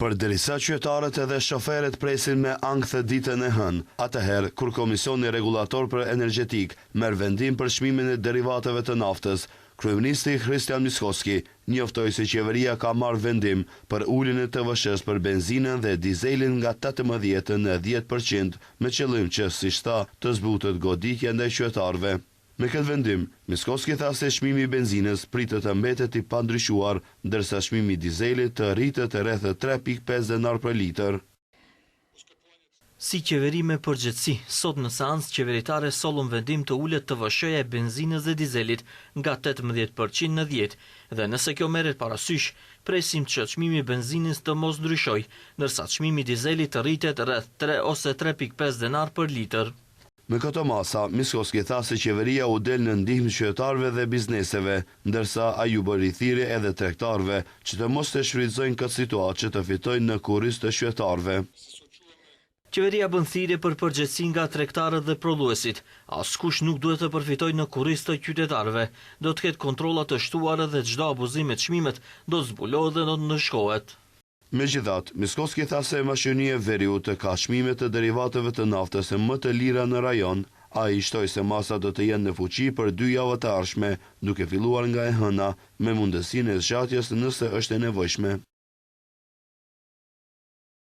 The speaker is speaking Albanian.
Përderisa qytetarët edhe shoferët presin me ankth ditën e hënë, atëherë kur Komisioni Regulator për Energjetik merr vendim për çmimin e derivateve të naftës, kryeministri Kristian Miskovski njoftoi se qeveria ka marrë vendim për uljen e TVSH-s për benzinën dhe dizelin nga 18 në 10% me qëllim që, siç tha, të zbutet goditja ndaj qytetarëve. Me këtë vendim, Miskovski tha se çmimi i benzinës pritet të mbetet i pandryshuar, ndërsa çmimi i dizelit të rritet rreth 3.5 denar për litër. Si qeveri me përgjithësi, sot në seancë qeveritare sollëm vendim të ulet TVSH-ja e benzinës dhe dizelit nga 18% në 10%, dhe nëse kjo merret parasysh, presim që çmimi i benzinës të mos ndryshojë, ndërsa çmimi i dizelit të rritet rreth 3 ose 3.5 denar për litër. Me këto masa, Miskovski tha se qeveria u del në ndihmë qytetarëve dhe bizneseve, ndërsa ai u bë rithirje edhe tregtarëve që të mos të shfrytëzojnë këtë situatë që të fitojnë në kurriz të qytetarëve. Qeveria bën thirrje për përgjegjësi nga tregtarët dhe prodhuesit. Askush nuk duhet të përfitojë në kurriz të qytetarëve. Do të ketë kontrolla të shtuara dhe çdo abuzim me çmimet do zbulohet dhe do të ndëshkohet. Megjithatë, Miskovski tha se mashënia e Veriut ka çmime të derivateve të naftës më të lira në rajon. Ai shtoi se masa do të jenë në fuqi për 2 javë të ardhshme, duke filluar nga e hëna, me mundësinë e zgjatjes nëse është e nevojshme.